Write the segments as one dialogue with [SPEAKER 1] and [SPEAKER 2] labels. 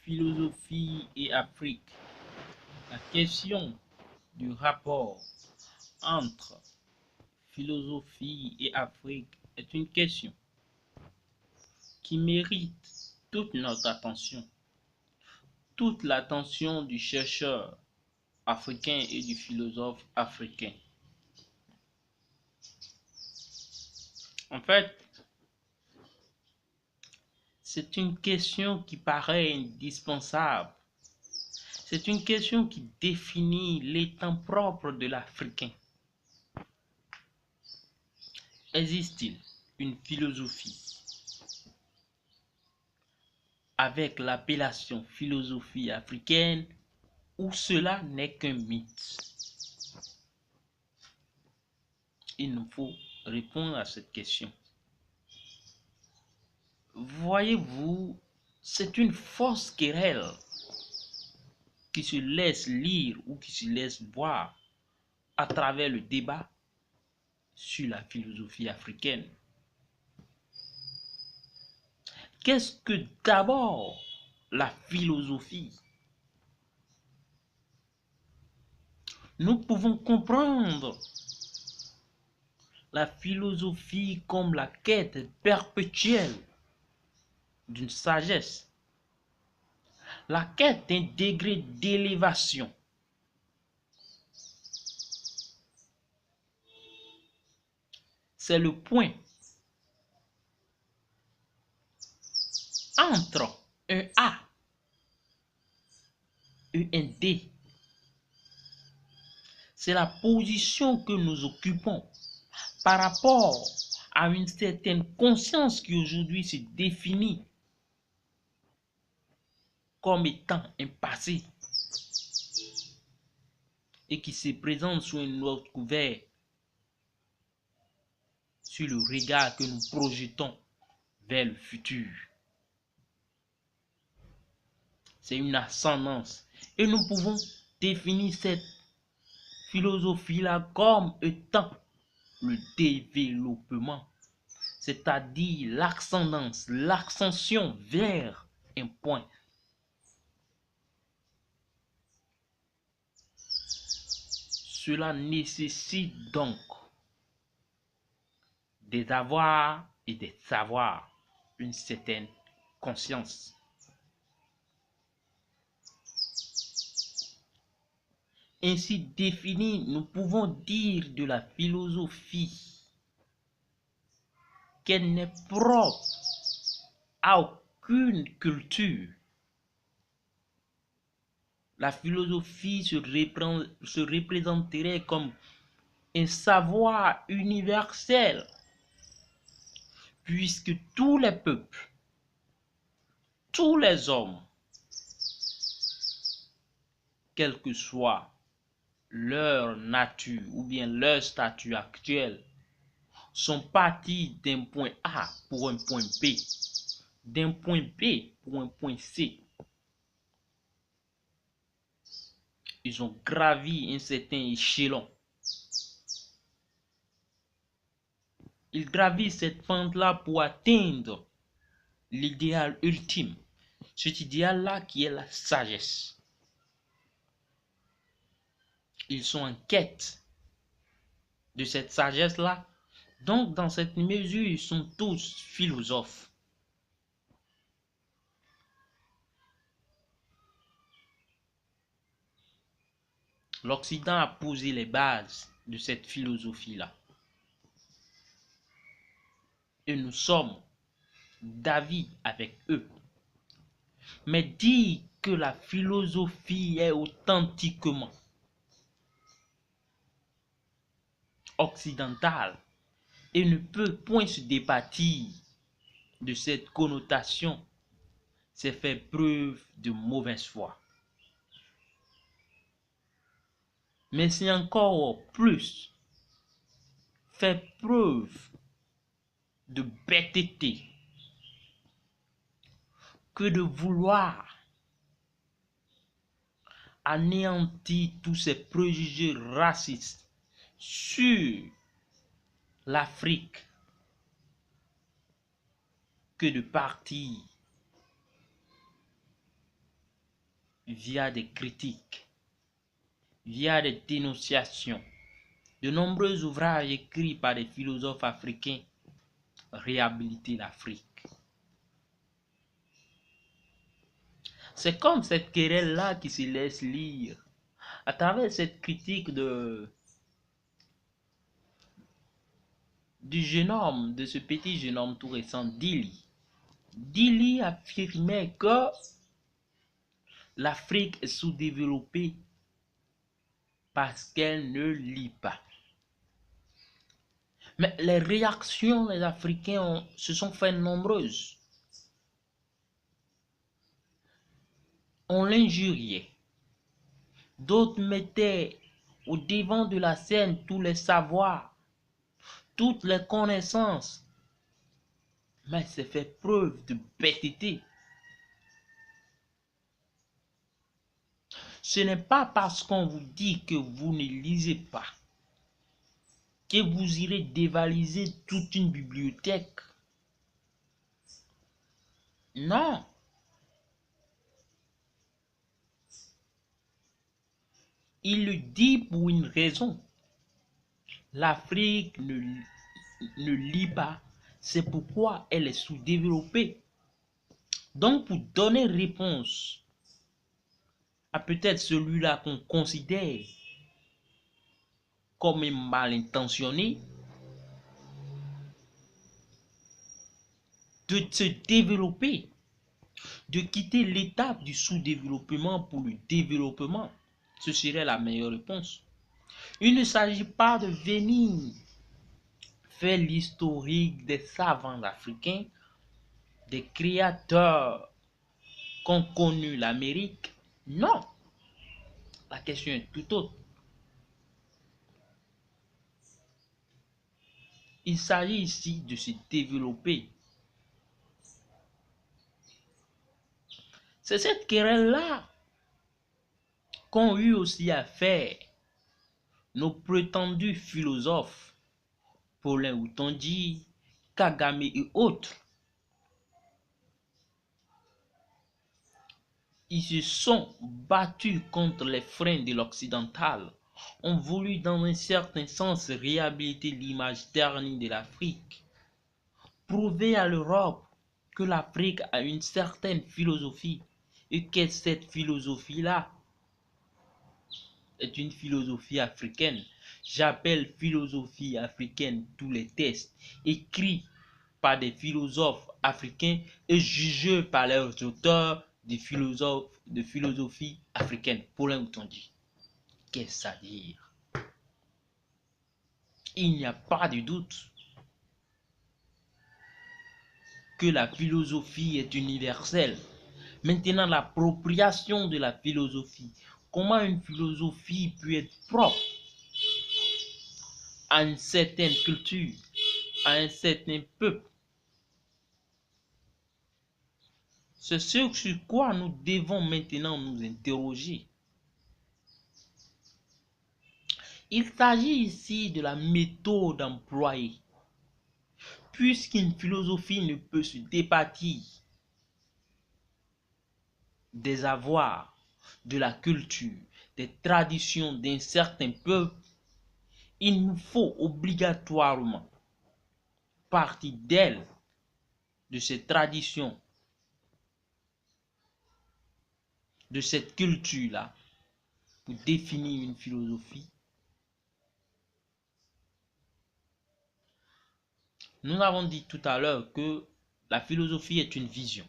[SPEAKER 1] philosophie et Afrique. La question du rapport entre philosophie et Afrique est une question qui mérite toute notre attention, toute l'attention du chercheur africain et du philosophe africain. En fait, c'est une question qui paraît indispensable. C'est une question qui définit l'état propre de l'Africain. Existe-t-il une philosophie avec l'appellation philosophie africaine ou cela n'est qu'un mythe? Il nous faut répondre à cette question. Voyez-vous, c'est une fausse querelle qui se laisse lire ou qui se laisse voir à travers le débat sur la philosophie africaine. Qu'est-ce que d'abord la philosophie? Nous pouvons comprendre la philosophie comme la quête perpétuelle d'une sagesse, la quête d'un degré d'élévation. C'est le point entre un A et un D. C'est la position que nous occupons par rapport à une certaine conscience qui aujourd'hui se définit comme étant un passé et qui se présente sous un autre couvert sur le regard que nous projetons vers le futur. C'est une ascendance. Et nous pouvons définir cette philosophie-là comme étant le développement, c'est-à-dire l'ascendance, l'ascension vers un point. Cela nécessite donc des avoirs et des savoirs, une certaine conscience. Ainsi définie, nous pouvons dire de la philosophie qu'elle n'est propre à aucune culture. La philosophie se représenterait comme un savoir universel, puisque tous les peuples, tous les hommes, quelle que soit leur nature ou bien leur statut actuel, sont partis d'un point A pour un point B, d'un point B pour un point C. Ils ont gravi un certain échelon. Ils gravissent cette pente-là pour atteindre l'idéal ultime. Cet idéal-là qui est la sagesse. Ils sont en quête de cette sagesse-là. Donc, dans cette mesure, ils sont tous philosophes. L'Occident a posé les bases de cette philosophie-là. Et nous sommes d'avis avec eux. Mais dire que la philosophie est authentiquement occidentale et ne peut point se départir de cette connotation, c'est faire preuve de mauvaise foi. Mais c'est encore plus faire preuve de bêteté que de vouloir anéantir tous ces préjugés racistes sur l'Afrique que de partir via des critiques, via des dénonciations. De nombreux ouvrages écrits par des philosophes africains réhabiliter l'Afrique. C'est comme cette querelle-là qui se laisse lire à travers cette critique du jeune homme, de ce petit jeune homme tout récent, Dili. Dili affirmait que l'Afrique est sous-développée parce qu'elle ne lit pas. Mais les réactions des Africains se sont fait nombreuses. On l'injuriait. D'autres mettaient au devant de la scène tous les savoirs, toutes les connaissances. Mais c'est fait preuve de bêtité. Ce n'est pas parce qu'on vous dit que vous ne lisez pas que vous irez dévaliser toute une bibliothèque. Non. Il le dit pour une raison. L'Afrique ne lit pas. C'est pourquoi elle est sous-développée. Donc, pour donner réponse à peut-être celui-là qu'on considère comme un mal intentionné, de se développer, de quitter l'étape du sous-développement pour le développement, ce serait la meilleure réponse. Il ne s'agit pas de venir faire l'historique des savants africains, des créateurs qu'ont connu l'Amérique. Non, la question est tout autre. Il s'agit ici de se développer. C'est cette querelle-là qu'ont eu aussi à faire nos prétendus philosophes, Paulin Outondi, Kagame et autres. Ils se sont battus contre les freins de l'occidental, ont voulu dans un certain sens réhabiliter l'image ternie de l'Afrique, prouver à l'Europe que l'Afrique a une certaine philosophie et que cette philosophie-là est une philosophie africaine. J'appelle philosophie africaine tous les textes écrits par des philosophes africains et jugés par leurs auteurs de philosophie africaine. Paulin Outondi. Qu'est-ce à dire? Il n'y a pas de doute que la philosophie est universelle. Maintenant, l'appropriation de la philosophie. Comment une philosophie peut être propre à une certaine culture, à un certain peuple? C'est ce sur quoi nous devons maintenant nous interroger. Il s'agit ici de la méthode employée. Puisqu'une philosophie ne peut se départir des avoirs, de la culture, des traditions d'un certain peuple, il nous faut obligatoirement partir d'elle, de ces traditions, de cette culture-là, pour définir une philosophie. Nous avons dit tout à l'heure que la philosophie est une vision,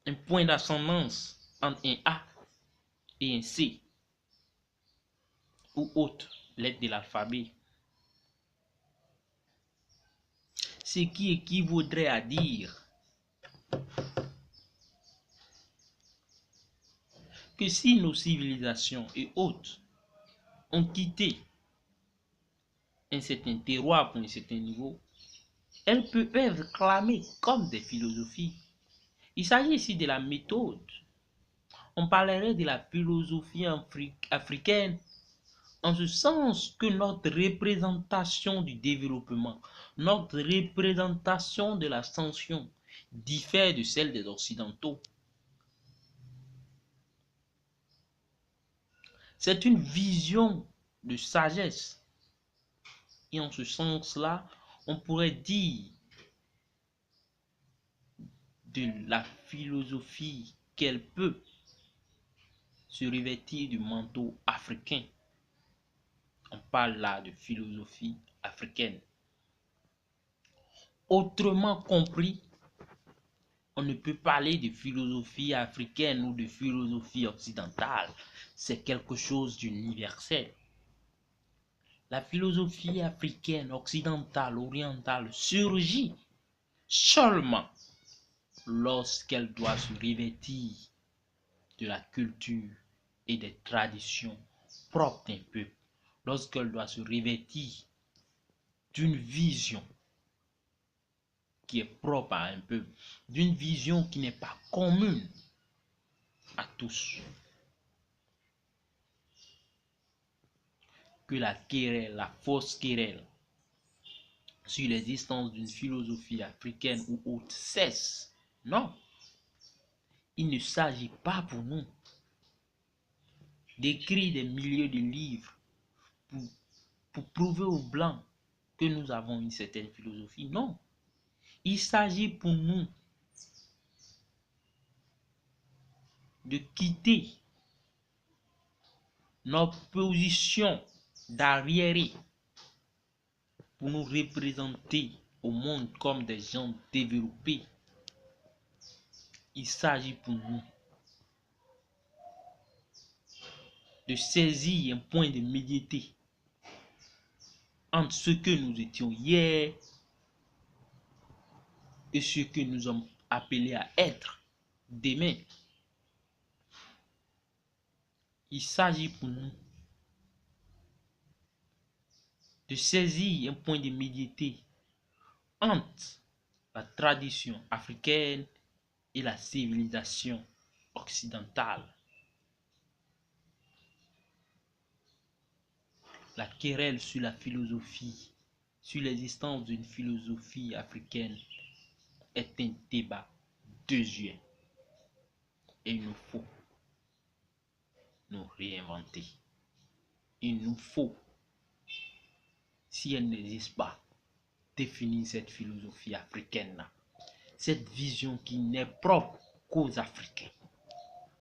[SPEAKER 1] un point d'ascendance entre un A et un C, ou autre lettre de l'alphabet. Ce qui équivaudrait à dire que si nos civilisations et autres ont quitté un certain terroir pour un certain niveau, elles peuvent être clamées comme des philosophies. Il s'agit ici de la méthode. On parlerait de la philosophie africaine en ce sens que notre représentation du développement, notre représentation de l'ascension diffère de celle des Occidentaux. C'est une vision de sagesse. Et en ce sens-là, on pourrait dire de la philosophie qu'elle peut se revêtir du manteau africain. On parle là de philosophie africaine. Autrement compris, on ne peut parler de philosophie africaine ou de philosophie occidentale. C'est quelque chose d'universel. La philosophie africaine, occidentale, orientale surgit seulement lorsqu'elle doit se revêtir de la culture et des traditions propres d'un peuple, lorsqu'elle doit se revêtir d'une vision qui est propre à un peuple, d'une vision qui n'est pas commune à tous. Que la querelle, la fausse querelle sur l'existence d'une philosophie africaine ou autre cesse. Non, il ne s'agit pas pour nous d'écrire des milliers de livres pour prouver aux Blancs que nous avons une certaine philosophie. Non, il s'agit pour nous de quitter notre position d'arriérés pour nous représenter au monde comme des gens développés. Il s'agit pour nous de saisir un point de médiété entre ce que nous étions hier et ce que nous sommes appelés à être demain. Il s'agit pour nous de saisir un point de médiété entre la tradition africaine et la civilisation occidentale. La querelle sur la philosophie, sur l'existence d'une philosophie africaine est un débat désuet. Et il nous faut nous réinventer. Il nous faut, si elle n'existe pas, définir cette philosophie africaine-là. Cette vision qui n'est propre qu'aux Africains.